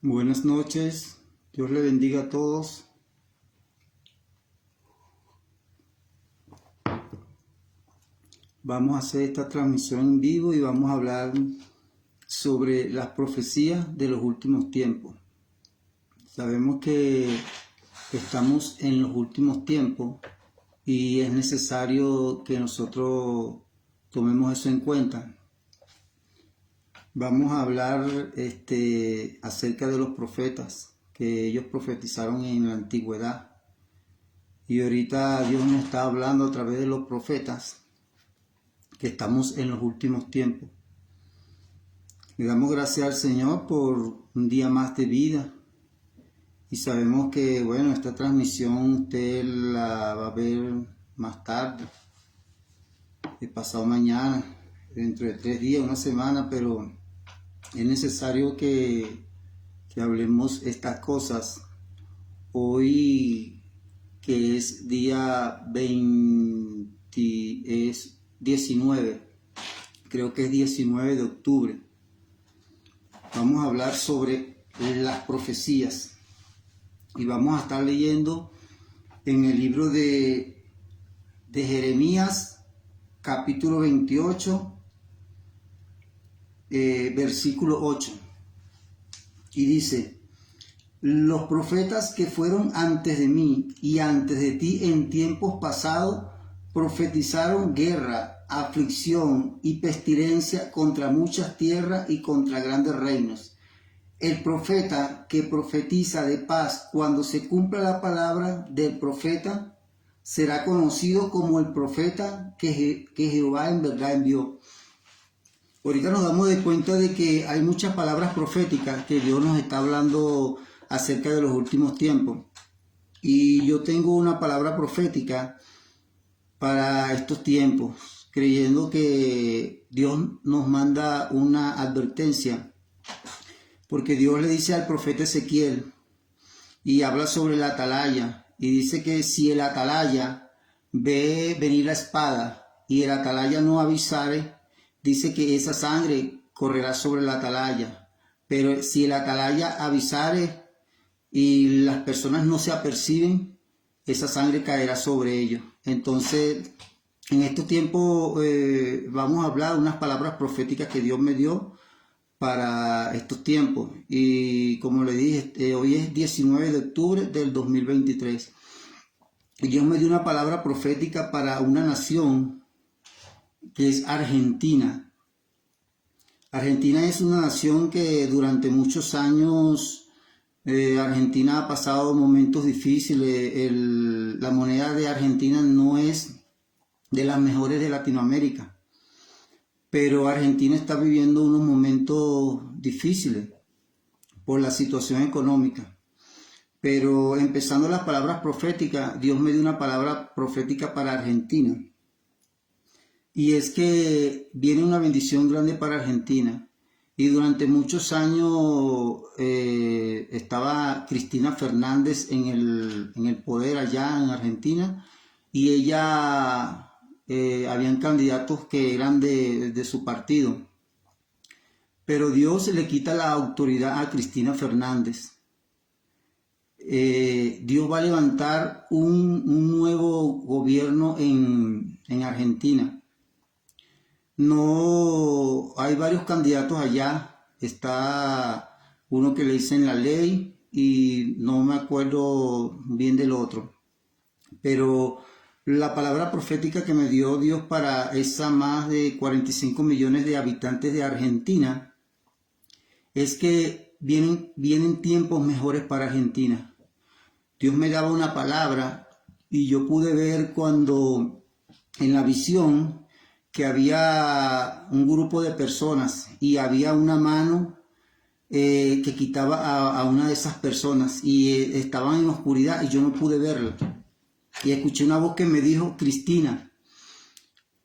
Buenas noches, Dios le bendiga a todos. Vamos a hacer esta transmisión en vivo y vamos a hablar sobre las profecías de los últimos tiempos. Sabemos que estamos en los últimos tiempos y es necesario que nosotros tomemos eso en cuenta. Vamos a hablar acerca de los profetas que ellos profetizaron en la antigüedad. Y ahorita Dios nos está hablando a través de los profetas que estamos en los últimos tiempos. Le damos gracias al Señor por un día más de vida. Y sabemos que, bueno, esta transmisión usted la va a ver más tarde, el pasado mañana, dentro de 3 días, una semana, pero es necesario que hablemos estas cosas hoy, que es día 19, creo que es 19 de octubre. Vamos a hablar sobre las profecías y vamos a estar leyendo en el libro de Jeremías, capítulo 28, versículo 8, y dice: los profetas que fueron antes de mí y antes de ti en tiempos pasados profetizaron guerra, aflicción y pestilencia contra muchas tierras y contra grandes reinos. El profeta que profetiza de paz, cuando se cumpla la palabra del profeta, será conocido como el profeta que Jehová en verdad envió. Ahorita nos damos de cuenta de que hay muchas palabras proféticas que Dios nos está hablando acerca de los últimos tiempos. Y yo tengo una palabra profética para estos tiempos, creyendo que Dios nos manda una advertencia, porque Dios le dice al profeta Ezequiel y habla sobre la atalaya, y dice que si el atalaya ve venir la espada y el atalaya no avisare, dice que esa sangre correrá sobre la atalaya. Pero si el atalaya avisare y las personas no se aperciben, esa sangre caerá sobre ellos. Entonces, en estos tiempos vamos a hablar unas palabras proféticas que Dios me dio para estos tiempos. Y como le dije, hoy es 19 de octubre del 2023. Y Dios me dio una palabra profética para una nación que es Argentina. Argentina es una nación que durante muchos años Argentina ha pasado momentos difíciles. La moneda de Argentina no es de las mejores de Latinoamérica, pero Argentina está viviendo unos momentos difíciles por la situación económica. Pero empezando las palabras proféticas, Dios me dio una palabra profética para Argentina. Y es que viene una bendición grande para Argentina. Y durante muchos años estaba Cristina Fernández en el poder allá en Argentina. Y ella, habían candidatos que eran de su partido. Pero Dios le quita la autoridad a Cristina Fernández. Dios va a levantar un nuevo gobierno en Argentina. No, hay varios candidatos allá. Está uno que le dicen La Ley y no me acuerdo bien del otro. Pero la palabra profética que me dio Dios para esa más de 45 millones de habitantes de Argentina es que vienen tiempos mejores para Argentina. Dios me daba una palabra y yo pude ver cuando en la visión que había un grupo de personas y había una mano que quitaba a una de esas personas y estaban en la oscuridad y yo no pude verla. Y escuché una voz que me dijo Cristina.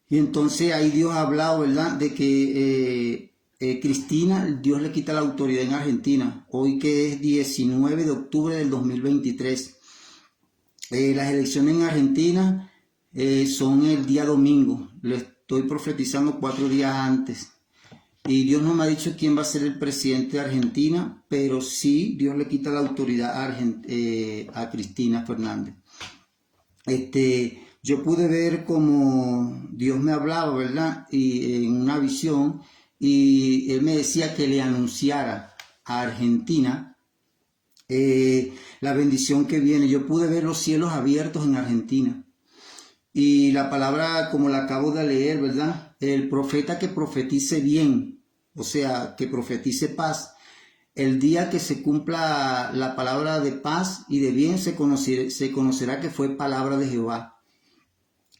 Y entonces ahí Dios ha hablado, ¿verdad? De que Cristina, Dios le quita la autoridad en Argentina. Hoy que es 19 de octubre del 2023. Las elecciones en Argentina son el día domingo. Estoy profetizando 4 días antes. Y Dios no me ha dicho quién va a ser el presidente de Argentina, pero sí Dios le quita la autoridad a Cristina Fernández. Yo pude ver como Dios me hablaba, ¿verdad? Y en una visión, y Él me decía que le anunciara a Argentina la bendición que viene. Yo pude ver los cielos abiertos en Argentina. Y la palabra, como la acabo de leer, ¿verdad? El profeta que profetice bien, o sea, que profetice paz, el día que se cumpla la palabra de paz y de bien, se conocerá que fue palabra de Jehová.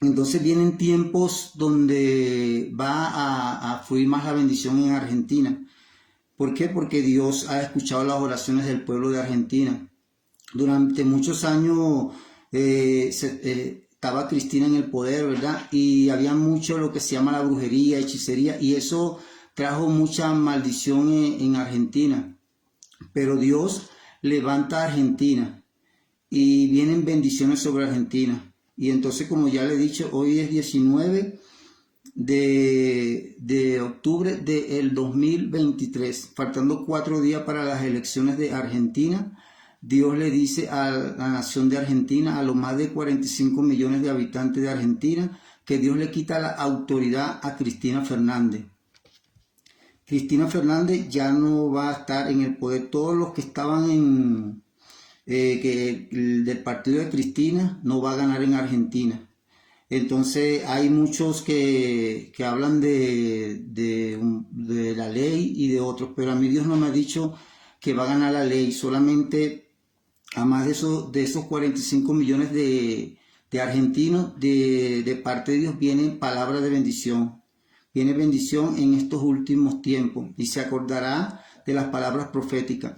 Entonces vienen tiempos donde va a fluir más la bendición en Argentina. ¿Por qué? Porque Dios ha escuchado las oraciones del pueblo de Argentina. Durante muchos años estaba Cristina en el poder, ¿verdad? Y había mucho lo que se llama la brujería, hechicería, y eso trajo mucha maldición en Argentina. Pero Dios levanta a Argentina y vienen bendiciones sobre Argentina. Y entonces, como ya le he dicho, hoy es 19 de octubre del 2023, faltando 4 días para las elecciones de Argentina. Dios le dice a la nación de Argentina, a los más de 45 millones de habitantes de Argentina, que Dios le quita la autoridad a Cristina Fernández. Cristina Fernández ya no va a estar en el poder. Todos los que estaban del partido de Cristina no va a ganar en Argentina. Entonces hay muchos que hablan de la ley y de otros, pero a mí Dios no me ha dicho que va a ganar la ley. Solamente a más de esos 45 millones de argentinos, de parte de Dios viene palabra de bendición. Viene bendición en estos últimos tiempos y se acordará de las palabras proféticas.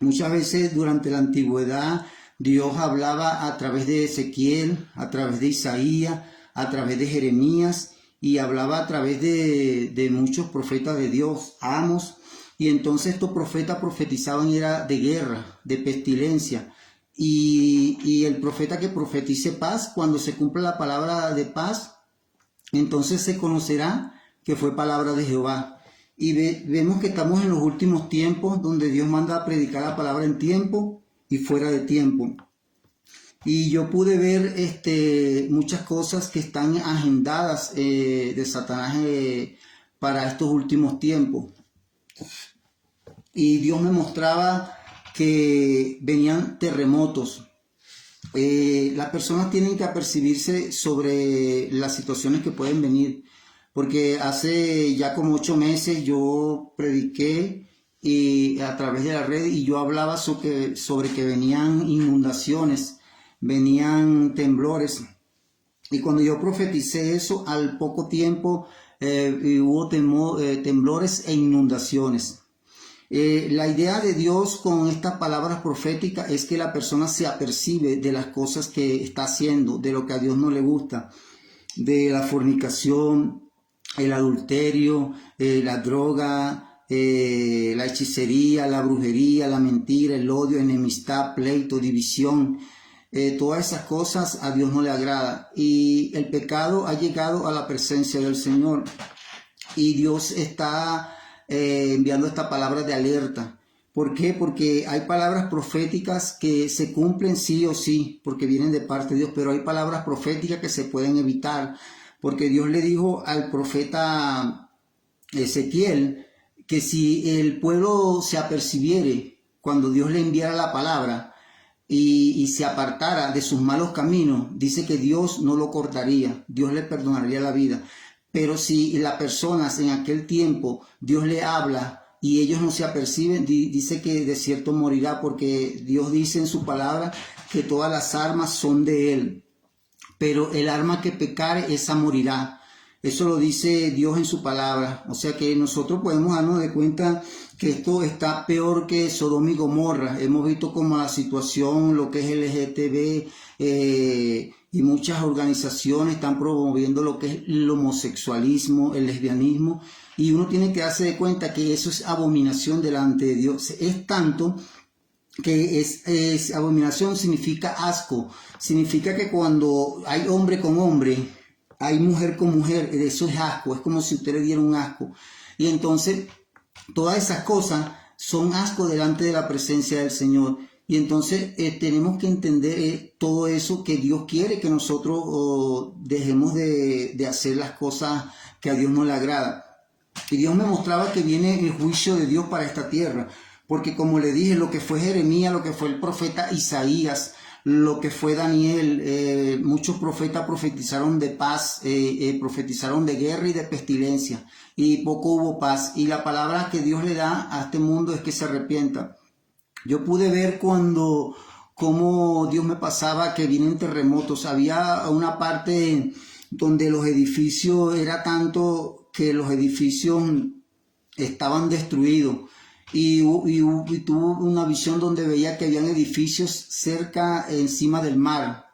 Muchas veces durante la antigüedad Dios hablaba a través de Ezequiel, a través de Isaías, a través de Jeremías y hablaba a través de muchos profetas de Dios, Amos. Y entonces estos profetas profetizaban era de guerra, de pestilencia. Y el profeta que profetice paz, cuando se cumple la palabra de paz, entonces se conocerá que fue palabra de Jehová. Y vemos que estamos en los últimos tiempos donde Dios manda a predicar la palabra en tiempo y fuera de tiempo. Y yo pude ver muchas cosas que están agendadas de Satanás para estos últimos tiempos. Y Dios me mostraba que venían terremotos. Las personas tienen que apercibirse sobre las situaciones que pueden venir. Porque hace ya como 8 meses yo prediqué a través de la red y yo hablaba sobre que venían inundaciones, venían temblores. Y cuando yo profeticé eso, al poco tiempo hubo temblores e inundaciones. La idea de Dios con estas palabras proféticas es que la persona se apercibe de las cosas que está haciendo, de lo que a Dios no le gusta, de la fornicación, el adulterio, la droga, la hechicería, la brujería, la mentira, el odio, enemistad, pleito, división. Todas esas cosas a Dios no le agrada. Y el pecado ha llegado a la presencia del Señor. Y Dios está enviando esta palabra de alerta. ¿Por qué? Porque hay palabras proféticas que se cumplen sí o sí, porque vienen de parte de Dios, pero hay palabras proféticas que se pueden evitar. Porque Dios le dijo al profeta Ezequiel que si el pueblo se apercibiere cuando Dios le enviara la palabra y se apartara de sus malos caminos, dice que Dios no lo cortaría, Dios le perdonaría la vida. Pero si las personas en aquel tiempo Dios le habla y ellos no se aperciben, dice que de cierto morirá, porque Dios dice en su palabra que todas las armas son de Él. Pero el arma que pecare, esa morirá. Eso lo dice Dios en su palabra. O sea que nosotros podemos darnos de cuenta que esto está peor que Sodoma y Gomorra. Hemos visto como la situación, lo que es LGTB y muchas organizaciones están promoviendo lo que es el homosexualismo, el lesbianismo. Y uno tiene que darse de cuenta que eso es abominación delante de Dios. Es tanto que es abominación, significa asco, significa que cuando hay hombre con hombre, hay mujer con mujer, eso es asco, es como si usted le diera un asco. Y entonces todas esas cosas son asco delante de la presencia del Señor. Y entonces tenemos que entender todo eso, que Dios quiere que nosotros dejemos de hacer las cosas que a Dios no le agrada. Y Dios me mostraba que viene el juicio de Dios para esta tierra. Porque como le dije, lo que fue Jeremías, lo que fue el profeta Isaías, lo que fue Daniel, muchos profetas profetizaron de paz, profetizaron de guerra y de pestilencia, y poco hubo paz. Y la palabra que Dios le da a este mundo es que se arrepienta. Yo pude ver cómo Dios me pasaba que vienen terremotos. Había una parte donde los edificios, era tanto que los edificios estaban destruidos. Y tuve una visión donde veía que habían edificios cerca, encima del mar,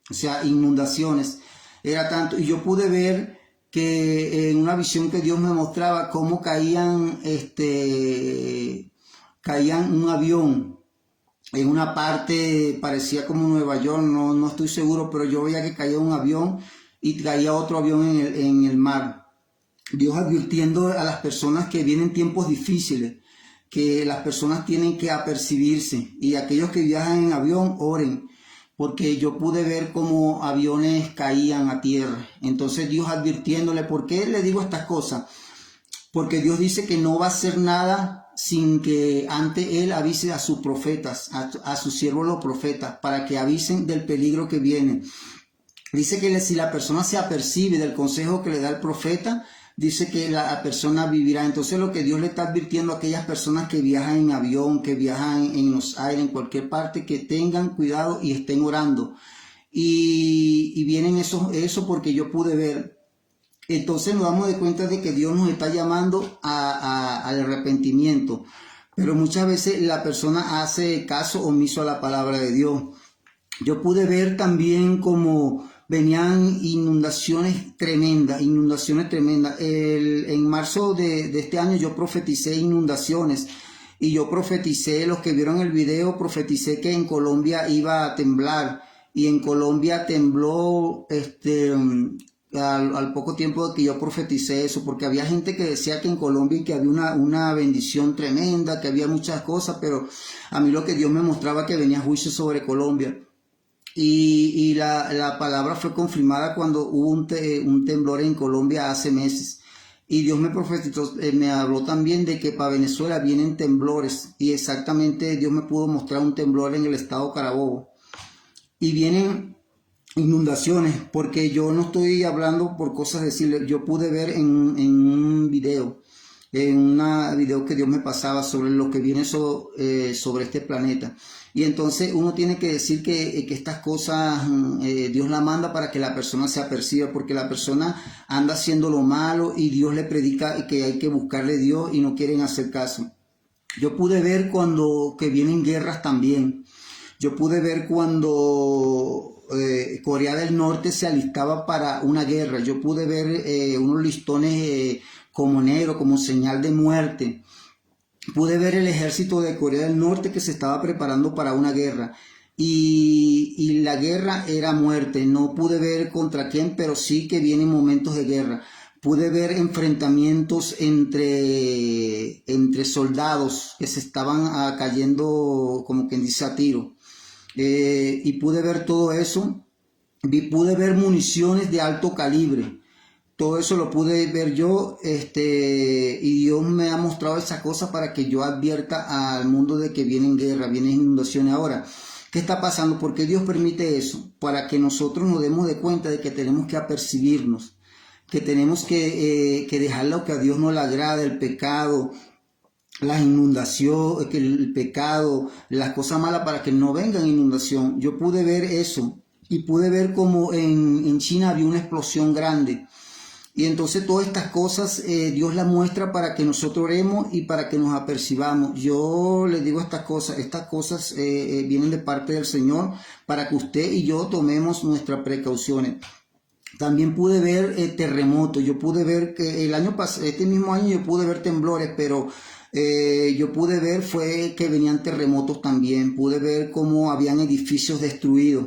o sea, inundaciones, era tanto. Y yo pude ver que en una visión que Dios me mostraba cómo caían un avión en una parte, parecía como Nueva York, no estoy seguro, pero yo veía que caía un avión y caía otro avión en el mar. Dios advirtiendo a las personas que vienen tiempos difíciles, que las personas tienen que apercibirse, y aquellos que viajan en avión, oren, porque yo pude ver cómo aviones caían a tierra. Entonces Dios advirtiéndole. ¿Por qué le digo estas cosas? Porque Dios dice que no va a hacer nada sin que antes Él avise a sus profetas, a sus siervos los profetas, para que avisen del peligro que viene. Dice que si la persona se apercibe del consejo que le da el profeta, dice que la persona vivirá. Entonces lo que Dios le está advirtiendo a aquellas personas que viajan en avión, que viajan en los aires, en cualquier parte, que tengan cuidado y estén orando. Y vienen eso porque yo pude ver. Entonces nos damos de cuenta de que Dios nos está llamando al arrepentimiento. Pero muchas veces la persona hace caso omiso a la palabra de Dios. Yo pude ver también como venían inundaciones tremendas. En marzo de este año yo profeticé inundaciones, y yo profeticé, los que vieron el video, profeticé que en Colombia iba a temblar, y en Colombia tembló al poco tiempo de que yo profeticé eso, porque había gente que decía que en Colombia que había una bendición tremenda, que había muchas cosas, pero a mí lo que Dios me mostraba que venía juicio sobre Colombia. Y la palabra fue confirmada cuando hubo un temblor en Colombia hace meses. Y Dios me profetizó, me habló también de que para Venezuela vienen temblores. Y exactamente Dios me pudo mostrar un temblor en el estado Carabobo. Y vienen inundaciones, porque yo no estoy hablando por cosas decirle. Yo pude ver en un video, que Dios me pasaba sobre lo que viene sobre este planeta. Y entonces uno tiene que decir que estas cosas Dios la manda para que la persona se aperciba, porque la persona anda haciendo lo malo y Dios le predica que hay que buscarle a Dios y no quieren hacer caso. Yo pude ver que vienen guerras también. Yo pude ver cuando Corea del Norte se alistaba para una guerra. Yo pude ver unos listones como negro, como señal de muerte. Pude ver el ejército de Corea del Norte que se estaba preparando para una guerra. Y la guerra era muerte. No pude ver contra quién, pero sí que vienen momentos de guerra. Pude ver enfrentamientos entre soldados que se estaban cayendo, como quien dice, a tiro. Y pude ver todo eso. Pude ver municiones de alto calibre. Todo eso lo pude ver yo, y Dios me ha mostrado esas cosas para que yo advierta al mundo de que vienen guerra, vienen inundaciones. Ahora, ¿qué está pasando? ¿Por qué Dios permite eso? Para que nosotros nos demos de cuenta de que tenemos que apercibirnos, que tenemos que dejar lo que a Dios no le agrada, el pecado, las inundaciones, el pecado, las cosas malas, para que no vengan inundación. Yo pude ver eso, y pude ver como en China había una explosión grande. Y entonces todas estas cosas Dios las muestra para que nosotros oremos y para que nos apercibamos. Yo les digo estas cosas vienen de parte del Señor para que usted y yo tomemos nuestras precauciones. También pude ver terremotos. Yo pude ver que este mismo año yo pude ver temblores, pero yo pude ver fue que venían terremotos también. Pude ver cómo habían edificios destruidos.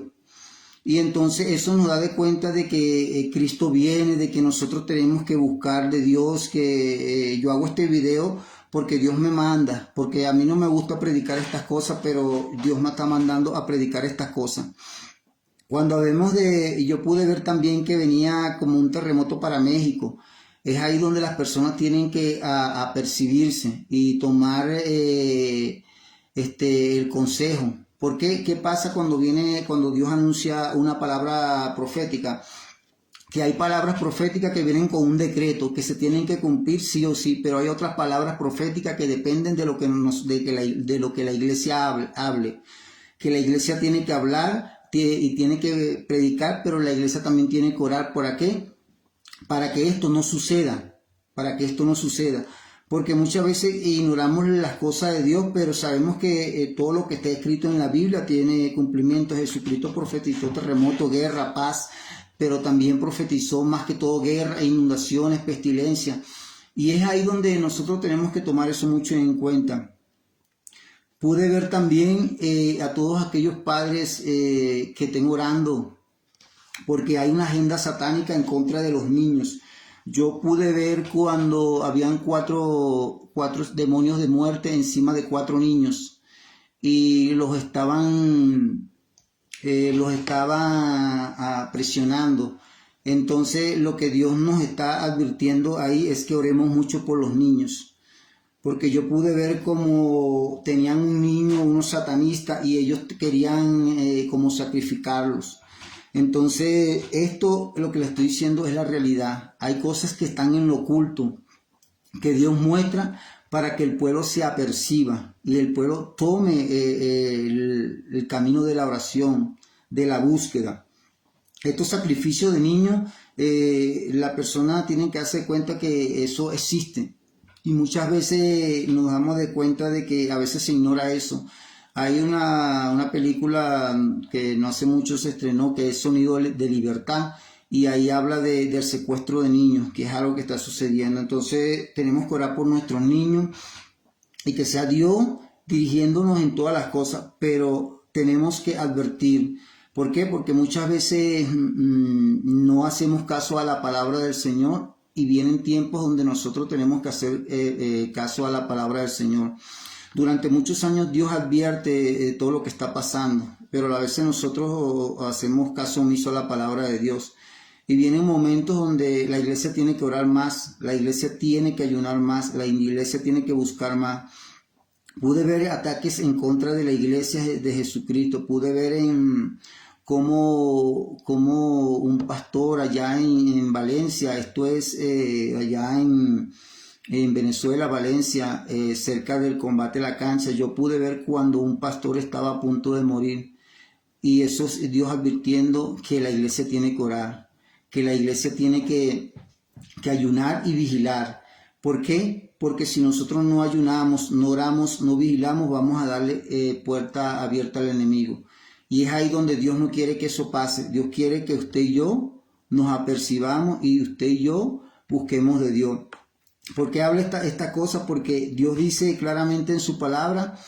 Y entonces eso nos da de cuenta de que Cristo viene, de que nosotros tenemos que buscar de Dios, que yo hago este video porque Dios me manda, porque a mí no me gusta predicar estas cosas, pero Dios me está mandando a predicar estas cosas. Cuando hablemos yo pude ver también que venía como un terremoto para México. Es ahí donde las personas tienen que apercibirse y tomar el consejo. ¿Por qué? ¿Qué pasa cuando Dios anuncia una palabra profética? Que hay palabras proféticas que vienen con un decreto, que se tienen que cumplir sí o sí, pero hay otras palabras proféticas que dependen de lo que la iglesia hable. Que la iglesia tiene que hablar y tiene que predicar, pero la iglesia también tiene que orar. ¿Por qué? Para que esto no suceda, porque muchas veces ignoramos las cosas de Dios, pero sabemos que todo lo que está escrito en la Biblia tiene cumplimiento. Jesucristo profetizó terremoto, guerra, paz, pero también profetizó más que todo guerra, inundaciones, pestilencia, y es ahí donde nosotros tenemos que tomar eso mucho en cuenta. Pude ver también a todos aquellos padres que estén orando, porque hay una agenda satánica en contra de los niños. Yo pude ver cuando habían cuatro demonios de muerte encima de 4 niños y los estaban presionando. Entonces lo que Dios nos está advirtiendo ahí es que oremos mucho por los niños, porque yo pude ver como tenían un niño, unos satanistas, y ellos querían como sacrificarlos. Entonces, esto, lo que le estoy diciendo es la realidad. Hay cosas que están en lo oculto, que Dios muestra para que el pueblo se aperciba y el pueblo tome el camino de la oración, de la búsqueda. Estos sacrificios de niños, la persona tiene que darse cuenta que eso existe. Y muchas veces nos damos de cuenta de que a veces se ignora eso. Hay una película que no hace mucho se estrenó, que es Sonido de Libertad, y ahí habla del secuestro de niños, que es algo que está sucediendo. Entonces tenemos que orar por nuestros niños y que sea Dios dirigiéndonos en todas las cosas, pero tenemos que advertir. ¿Por qué? Porque muchas veces no hacemos caso a la palabra del Señor, y vienen tiempos donde nosotros tenemos que hacer caso a la palabra del Señor. Durante muchos años Dios advierte todo lo que está pasando, pero a veces nosotros hacemos caso omiso a la palabra de Dios. Y vienen momentos donde la iglesia tiene que orar más, la iglesia tiene que ayunar más, la iglesia tiene que buscar más. Pude ver ataques en contra de la iglesia de Jesucristo, pude ver como un pastor allá en Valencia, esto es allá en Venezuela, Valencia, cerca del Combate La Cancha. Yo pude ver cuando un pastor estaba a punto de morir, y eso es Dios advirtiendo que la iglesia tiene que orar, que la iglesia tiene que ayunar y vigilar. ¿Por qué? Porque si nosotros no ayunamos, no oramos, no vigilamos, vamos a darle puerta abierta al enemigo. Y es ahí donde Dios no quiere que eso pase. Dios quiere que usted y yo nos apercibamos y usted y yo busquemos de Dios. ¿Por qué habla esta cosa? Porque Dios dice claramente en su palabra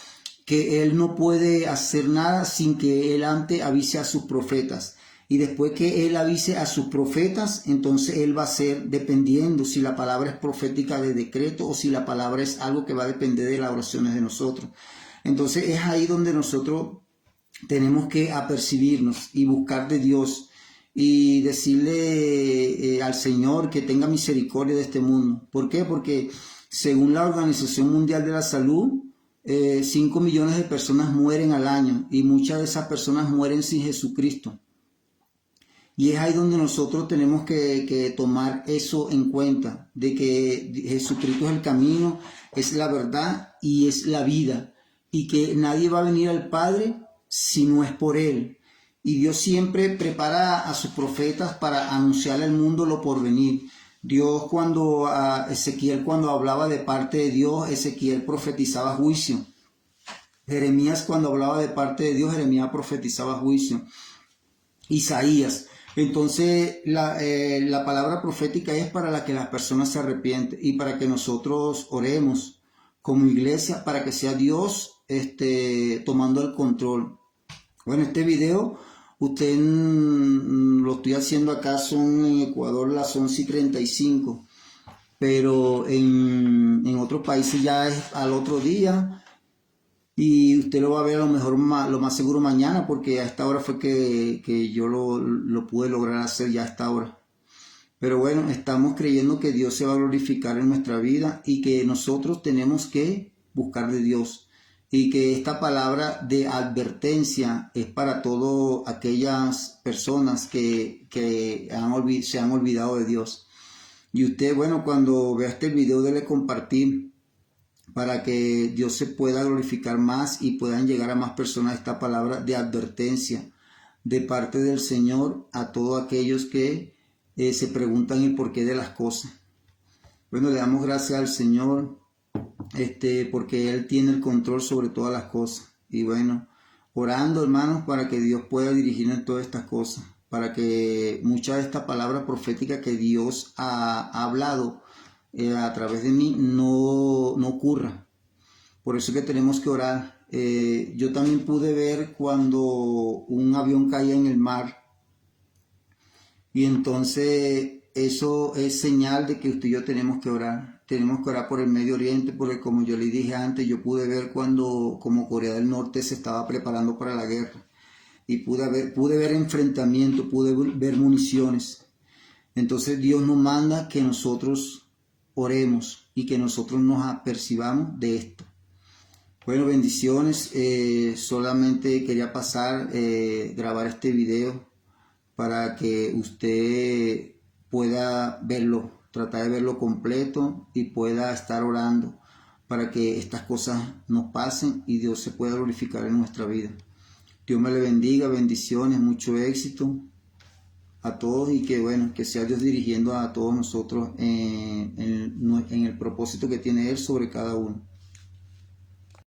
que Él no puede hacer nada sin que Él antes avise a sus profetas. Y después que Él avise a sus profetas, entonces Él va a hacer, dependiendo si la palabra es profética de decreto o si la palabra es algo que va a depender de las oraciones de nosotros. Entonces es ahí donde nosotros tenemos que apercibirnos y buscar de Dios y decirle al Señor que tenga misericordia de este mundo. ¿Por qué? Porque según la Organización Mundial de la Salud, 5 millones de personas mueren al año, y muchas de esas personas mueren sin Jesucristo. Y es ahí donde nosotros tenemos que tomar eso en cuenta, de que Jesucristo es el camino, es la verdad y es la vida, y que nadie va a venir al Padre si no es por Él. Y Dios siempre prepara a sus profetas para anunciarle al mundo lo por venir. Dios Ezequiel cuando hablaba de parte de Dios, Ezequiel profetizaba juicio. Jeremías cuando hablaba de parte de Dios, Jeremías profetizaba juicio. Isaías. Entonces la palabra profética es para que las personas se arrepienten y para que nosotros oremos como iglesia para que sea Dios tomando el control. Bueno, este video usted lo estoy haciendo acá, son en Ecuador las 11:35, pero en otros países ya es al otro día y usted lo va a ver a lo mejor lo más seguro mañana, porque a esta hora fue que yo lo pude lograr hacer ya a esta hora. Pero bueno, estamos creyendo que Dios se va a glorificar en nuestra vida y que nosotros tenemos que buscar de Dios. Y que esta palabra de advertencia es para todas aquellas personas que se han olvidado de Dios. Y usted, bueno, cuando vea este video debe compartir para que Dios se pueda glorificar más y puedan llegar a más personas esta palabra de advertencia de parte del Señor a todos aquellos que se preguntan el porqué de las cosas. Bueno, le damos gracias al Señor porque Él tiene el control sobre todas las cosas. Y bueno, orando, hermanos, para que Dios pueda dirigirnos en todas estas cosas, para que mucha de esta palabra profética que Dios ha hablado a través de mí no ocurra. Por eso que tenemos que orar. Yo también pude ver cuando un avión caía en el mar, y entonces eso es señal de que usted y yo tenemos que orar. Tenemos que orar por el Medio Oriente, porque como yo le dije antes, yo pude ver cuando como Corea del Norte se estaba preparando para la guerra. Y pude ver enfrentamiento, pude ver municiones. Entonces Dios nos manda que nosotros oremos y que nosotros nos apercibamos de esto. Bueno, bendiciones. Solamente quería grabar este video para que usted pueda verlo, tratar de verlo completo y pueda estar orando para que estas cosas nos pasen y Dios se pueda glorificar en nuestra vida. Dios me le bendiga, bendiciones, mucho éxito a todos y que bueno, que sea Dios dirigiendo a todos nosotros en el propósito que tiene Él sobre cada uno.